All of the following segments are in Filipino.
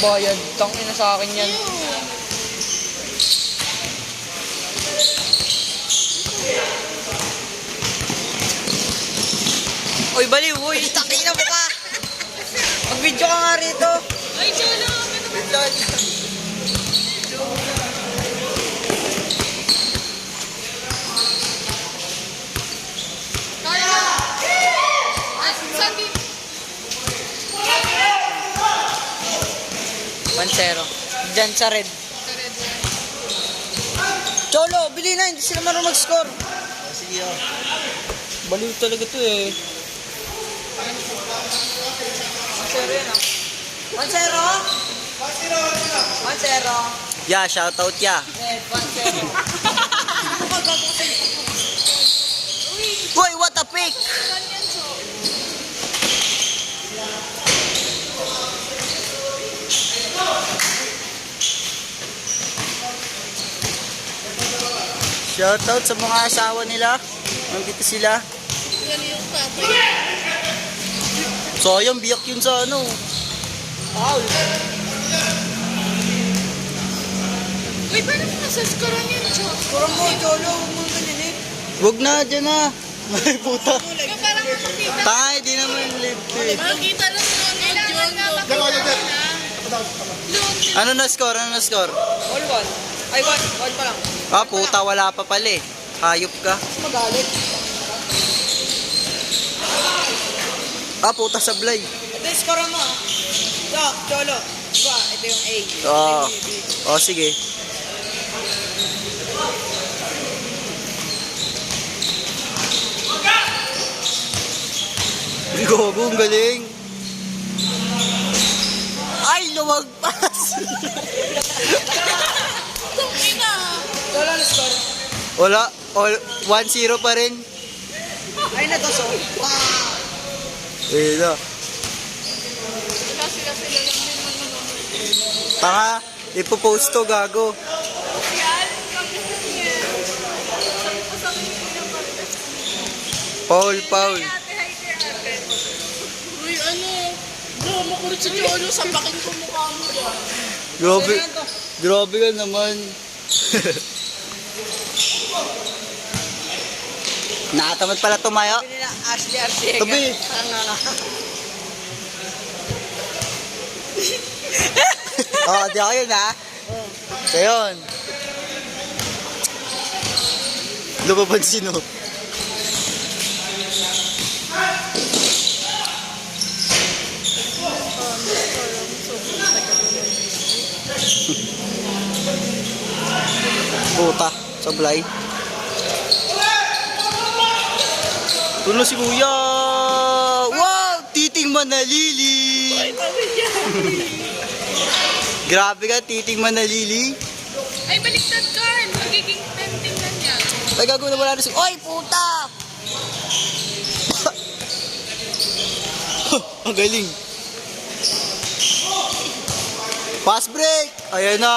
bayad. Tangin na sa akin yan. Uy, baliw! Uy, tangin na mo ka! Mag-video ka nga rito! Ay, Cholo! Kaya! Ay, sabi! 1-0. Diyan sa red. Cholo, bili na! Hindi sila marunong mag-score. Sige oh. Baliw talaga to eh. 1-0 yan ah. 1-0? 1-0. Yeah, shoutout ya. Red, 1-0. Boy, what a pick! Shoutout sa mga asawa nila. Nandito sila. Yan yung tatay. Sayang, biyak yun sa ano. Foul. Uy, paano mo nasaskoran yan, Cholo? Kurang mo, Cholo. Huwag mong ganyan eh. Wag na, dyan na. Ay, puta. Kaya parang makikita. Tay, di naman left eh. Makikita lang sa nanonood yun. Ano na score? Ano na score? All 1. Ay, 1 pa lang. Ah, puta, wala pa pala eh. Hayop ka. Magalit. Ah, puta, sablay. Ito yung score mo ah. So, Cholo. Diba, ito yung A. Oo. Oh, sige. Gogo, ang galing. Ay, lumagpas. Tumina! Cholo, ano score? Wala. 1-0 pa rin. Ay, natoso. Wow. Eh, na. Sila lang din nanonood. Tanga, ipopost to, gago. Yan! Paul, Paul. Uy, ano? Drama ko rin si Cholo. Sampakin ko mukha mo dyan. Grabe. Grabe ka naman. Nakatamad pala tumayo. Sabi nila, Ashley Arcega. Tabi. Oh, di ako yun ha. So yun. Lumapansin o. Puta, sablay. Tulo si Kuya. Wow, titing manalili. Grabe ka, titing manalili. Ay, baliktad ka. Magiging pending lang yan. Ay, gagawin na wala na si... Oy, puta! Ang galing. Fast break! Ayan na!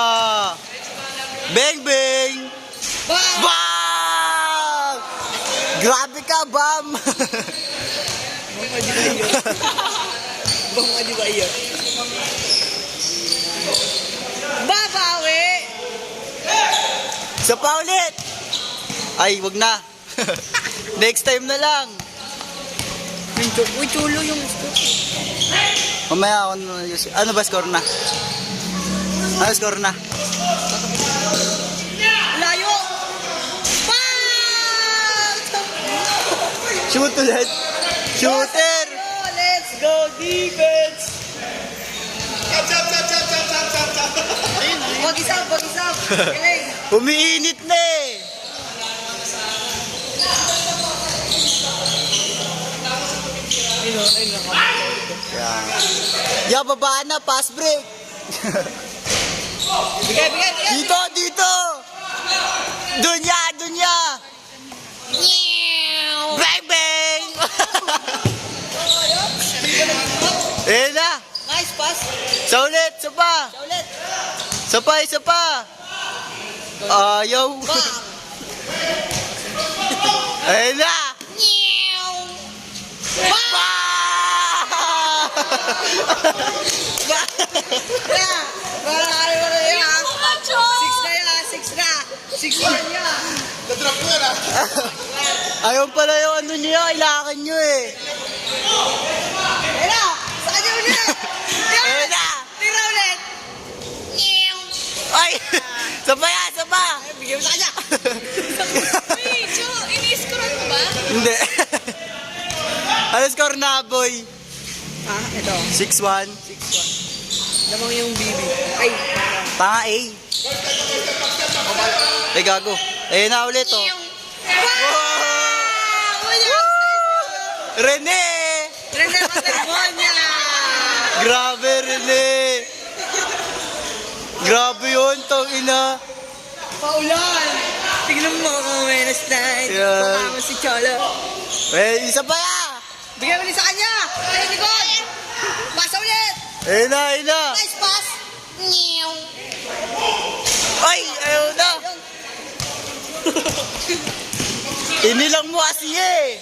Bang, bang! Bam! Bam! Grabe ka, Bam! Bang di ba yun? Bang di ba yun? Babawi! Isa pa ulit! Ay, wag na. Next time na lang. Uy, Cholo yung score. Mamaya ako na. Ano ba score na? Ano score na? Layo! Bam! Shoot ulit. Shooter! Let's go, defense! Pag-isap! Galing! Umiinit na eh. Ya, baba na. Pass break. Bigay! Dito, dito. Dunya. Bang, bang. Eh na. Nice pass! Sa ulit, sa pa. Isa pa. Ayaw. Bam! Eh na. Bam! Kaya, para kayo mo na yan. Six na yan, six na. 6-1 yan. Na-drop ko yan ah. Ayaw pala yung ano niyo, kailangan nyo eh. Ayun na, sa kanya ulit. Ayun na! Tira ulit. Ay! Saba yan, saba! Ay, bigyan mo sa kanya. Wait, so, ini-scorean mo ba? Hindi. Ano score na, boy? Ah, ito. 6-1. 6-1. Lamang yung BB. Ay, Tanga A. Ay, gago. Ayun na ulit, oh. Rene! Rene Materbonia! Grabe, Rene! Grabe yun, tong ina. Paulan! Tignan mo kung Wednesday night. Yeah. Pakama si Cholo. Eh, isa pa ya! Bigyan ulit sa kanya! Ay, likod! Pasa ulit! Ayun na, ayun na! Nice pass! Ay, ayun na! Inilang mo kasi eh!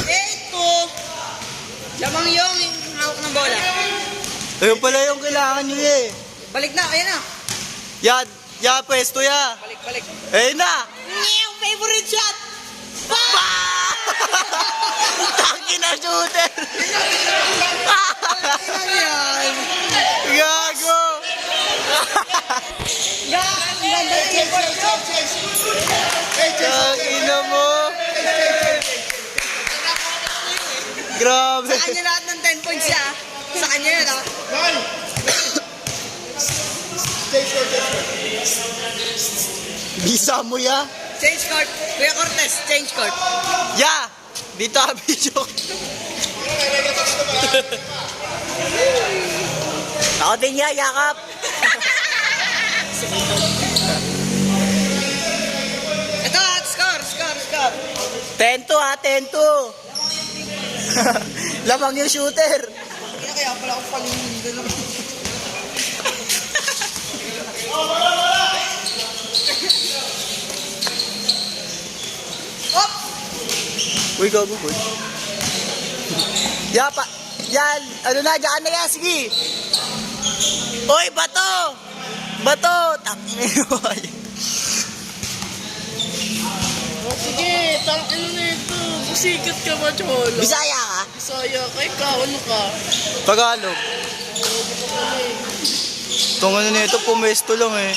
Ito! Lamang yung hawak ng bola. Ayun pala yung kailangan nyo eh. Balik na, ayan na. Ya, pwesto ya. Balik, balik. Ayun na! Favorite shot! Tangin na shooter! Ano yan? Gago! Ang ganda yung Tangin na mo! Grabe! Sa kanya lahat ng 10 points siya. Sa kanya yun, ha? Bisa mo ya? Change court. Kuya Cortez, change court. Ya! Dito ka video. Ako din ya, yakap. Ito, score. 10-2 ha, 10-2. Lamang yung shooter. Kaya pala ako palingin lang. Op! Uy, gago, boy. Ya, yan, ano na, dyan na yan, sige. Uy, bato! Bato! Tangin mo. Oh, sige, tangin na ito. Busikat ka ba, Cholo? Bisaya ka? Bisaya ka, ikaw, ano ka? Tagalog. Itong ano nito, pumesto lang eh.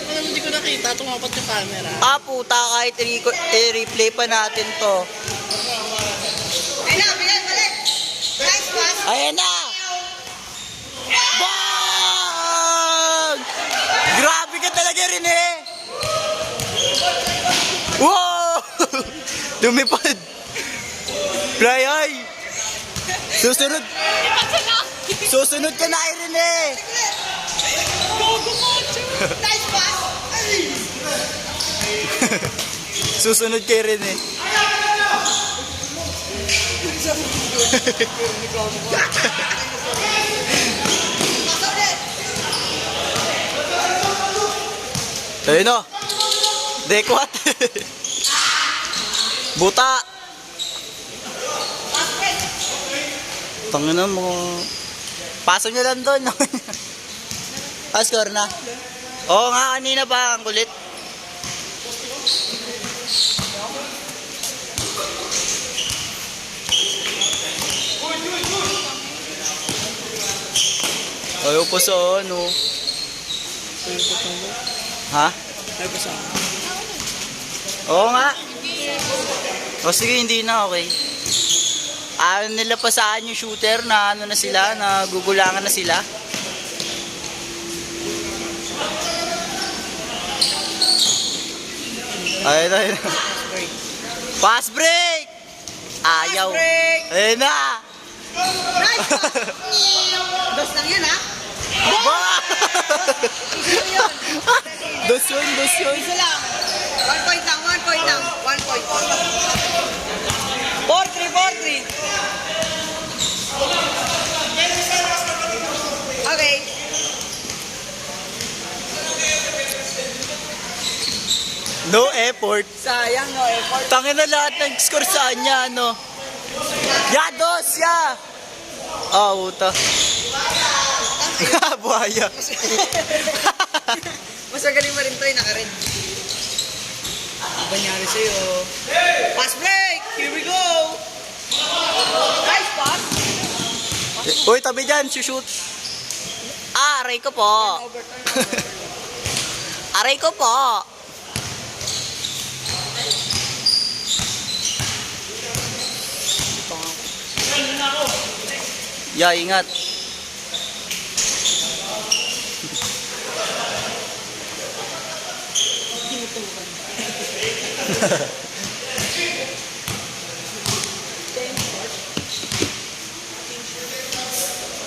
Alam, hindi ko nakita, tumapat yung camera. Ah, puta, kahit i-replay pa natin to. Ayun na, balik! Nice pass! Ayan na! Bang! Grabe ka talaga rin eh! Wow! Lumipad! Fly high! Susunod! Susunod ka na rin eh! Nice pass! Ay! Susunod kay rin eh. Pasa ulit! Ayun o! Dekwat! Buta! Pass break! Tangina mo. Pasok nyo lang doon. Score na. Oo nga, kanina pa. Ang kulit. Ayaw pa sa ano. Ha? Ay, basa. Oo nga. O sige, hindi na, okay. Ano nila pa saan yung shooter na ano na sila, na gugulangan na sila. Ayun na, ayun na. Pass break! Ayaw. Pass break! Ayun na! Nice pass! Dos lang yan, ha? Ba! Isa yun. Dos yun, dos yun. Isa lang. 1 point lang, 1 point lang. 1 point. 4-3. Okay. No effort. Sayang, no effort. Tangin na lahat ng score sa kanya, ano. Ya, dos, ya! Ah, uta. Buhaya. Mas magaling mo rin to, naka-red. Ano ba nangyari sa'yo? Pass break! Here we go! Nice pass! Uy, tabi dyan, shoot. Ah, aray ko po. Aray ko po. Ya, ingat.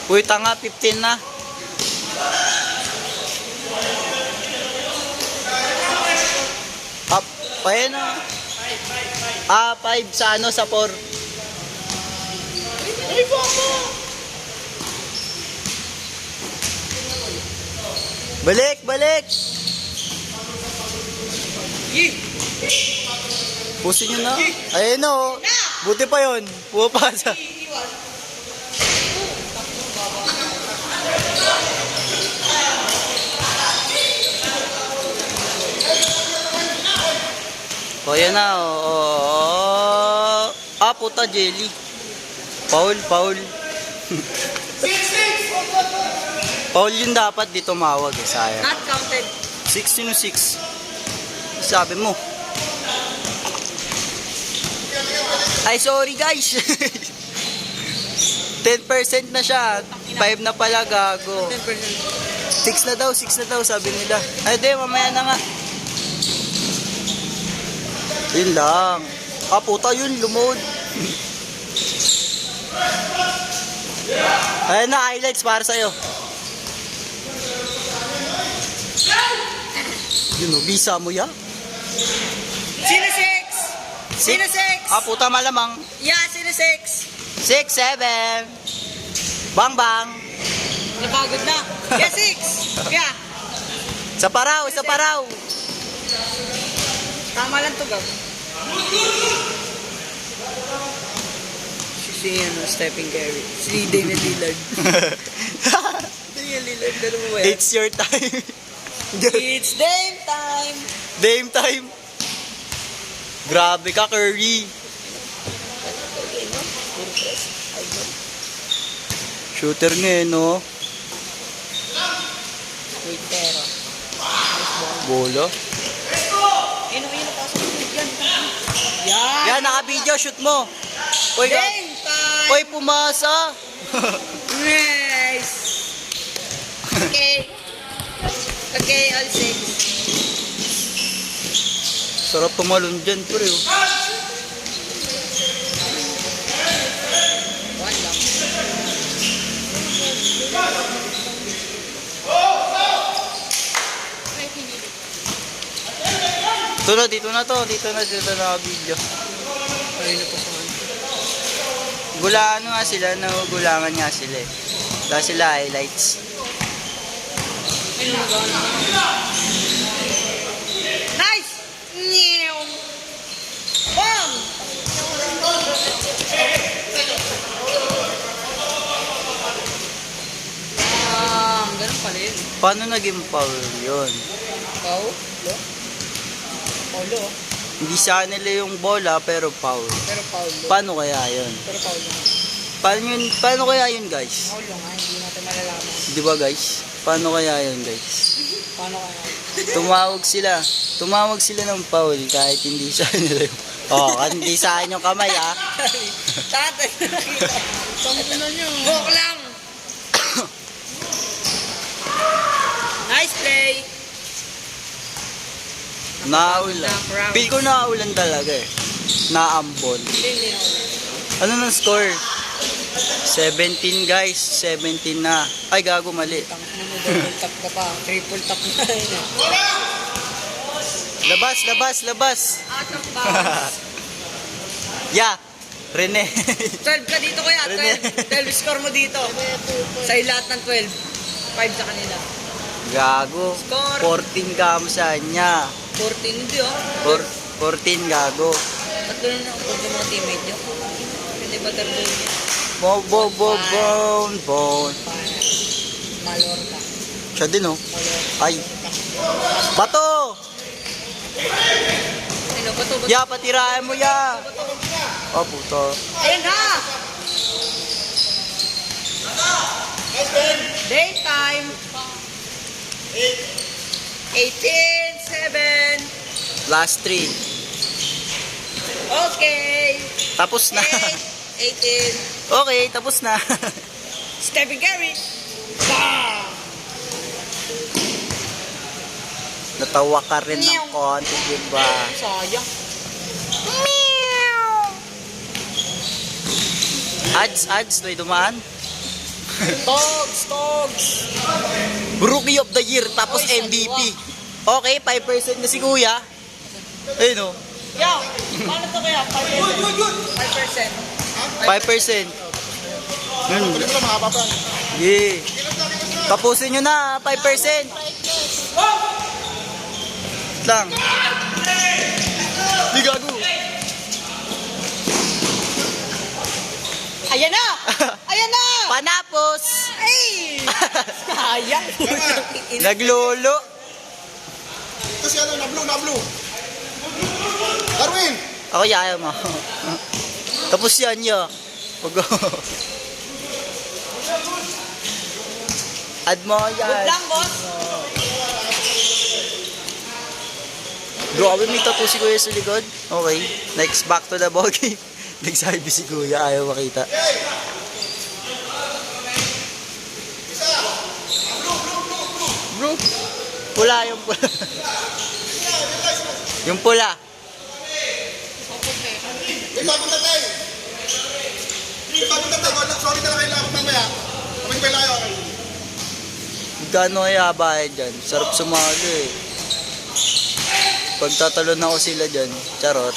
Uy, tanga, 15 na. Up, ayun na. Ah, 5 sa ano, sa 4. Ay, baka! Balik, balik. Pusin nyo na. Ayun o. Buti pa yun. Pumapasa. O, yan na. Ah, puta, jelly. Paul, Paul. Paul yun dapat di tumawag eh, sayang. Not counted. 16-6. Sabi mo. Ay, sorry guys. 10% na siya. 5 na pala, gago. 10%. 6 na daw, sabi nila. Ay, di, mamaya na nga. Yun lang. Ah, puta yun, lumod. Ayan na, highlights para sa'yo. Yun o, visa mo ya? Sino 6? Sino 6? Ah, puta malamang. Yeah, sino 6? 6, 7. Bang, bang. Napagod na. Yeah, 6. Yeah. Sa paraw, sa paraw. Tama lang to, Gab. Si Stephen Curry. Si Damian Lillard. Damian Lillard, gano'n mo ba yan? It's your time. It's Dame time! Dame time. Grabe ka, Curry. Shooter nga eh, no? Wait, pero. Bola. Ayun, napasok mo yan. Yan! Yan, naka-video, shoot mo. Uy, Dame time! uy, pumasa. Nice! Okay. Okay, all 6. Sarap tumalon dyan, pre. Oh. One lang. Ito na, dito na to. Dito na video. Ayun na po sa ano. Gulaan nga sila, nagugulangan nga sila eh. Wala sila highlights. Ayun na ba? Nice! Meow! Bam! Ganun pala yun. Paano naging foul yun? Pau? Lo? Paulo. Hindi sa nila yung bola, pero foul. Pero Paulo. Paano kaya yun? Pero Paulo. Paano kaya yun, guys? Paulo nga, hindi natin malalaman. Di ba, guys? Paano kaya yun, guys? Paano kaya? Tumawag sila ng foul kahit hindi sa nila yung... Oh, kahit hindi sa akin yung kamay, ah. Tatay. Sampo na nyo. Walk lang! Nice play! Naulan. Feel ko naulan talaga eh. Naambon. Hindi. Ano nang score? 17 guys, 17 na. Ay, gago, mali. Double tap ka pa. Triple tap na yun eh. Labas. Out of bounds. Yeah, Rene. 12 ka dito kuya. 12. 12 score mo dito. Sa'yo lahat ng 12. 5 sa kanila. Gago. Score. 14 ka mo sa kanya. 14, hindi ah. 14 gago. Tatlo na lang ako mga teammate niyo. Hindi ba tarbo niya? Bone. Malor ka. Siya din oh. Malor. Ay. Bato! Ano ba to? Ya, patirahan mo ya. Oh, puto. Ayan na! Daytime. 18, 7. Last 3. Okay. Tapos na. 18. Okay, tapos na. Stephen Curry. Bam! Natawa ka rin ng konti, diba? Sayang. Ads, may dumaan. Togs. Rookie of the Year, tapos Oy, MVP. Okay, 5% na si Kuya. Ayun oh. Yo, paano to kaya? 5%. 5%. Yeah. Tapusin nyo na, 5%. Lang. Di gago. Ayan na! Ayan na! Panapos. Ay! Sayang. Naglolo. Kasi ano, na blue. Darwin! Ako yaya mo. Tapos yan yo. Huwag Add mo Good yan. lang, boss. Grabe, may tattoo si Kuya sa likod. Okay, next back to the ball game. Nagsabi si Kuya, ayaw makita. Bro, pula yung pula. Yung pula. May bagong tatay! Sorry na lang kayo lang mamaya. Kamay ba layo? Gano'n kaya bayad dyan? Sarap sumalo eh. Pagtatalon ako sila dyan, charot.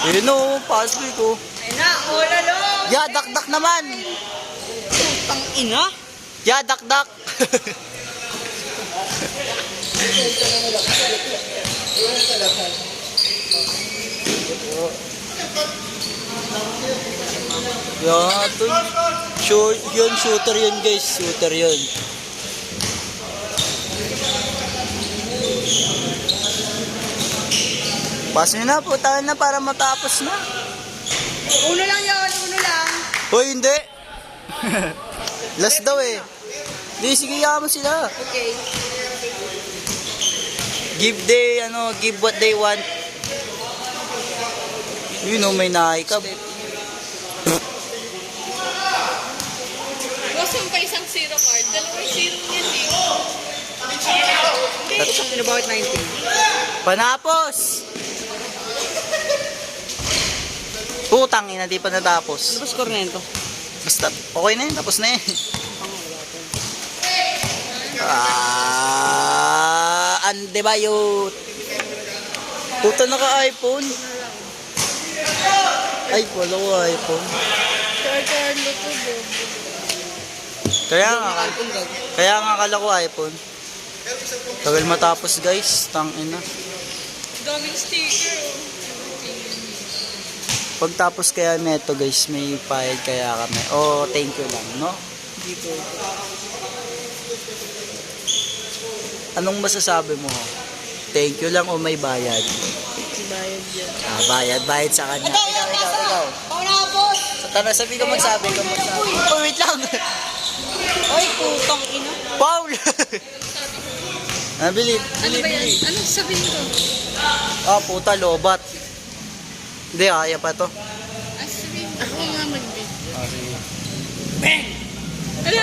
Yun o, pass break ko. Ayun na, all along. Ya, dakdak naman! Putang ina. Ya, dakdak! Ya, to. Shooter yun guys, shooter yun. Pass nyo na po, tayo na para matapos na. Uno lang yun, uno lang. Hoy, hindi. Last daw eh. Di, sige, yaman sila. Okay. Give what they want. You know, may nakikab. Gusto mo pa isang zero card? Dalawang zero yan eh. Ano bakit 19? Panapos! Putang ina, di pa natapos. Ano ba score na yun to? Basta, okay na yun, tapos na yun. Ande ba yun? Puta naka-iPhone. Ay, wala ko iPhone. Carlo to, bobo. Kaya nga akala ko iPhone. Tagal matapos guys, tang ina. Daming sticker. Pagtapos kaya neto guys, may payag kaya kami. Oh, thank you lang, no? Dito. Anong masasabi mo? Thank you lang o may bayad? Bayad yan. Bayad sa kanya. Ikaw. Pauna ka, boss. Tara, sabi ka magsabi. Oh, wait lang. Ay, putang ina. Paul! Bili. Ano ba yan? Ano sabihin ko? Puta, lobat. Hindi, kaya pa to. Sabihin ko. Ako nga mag-bid. Sige. Wala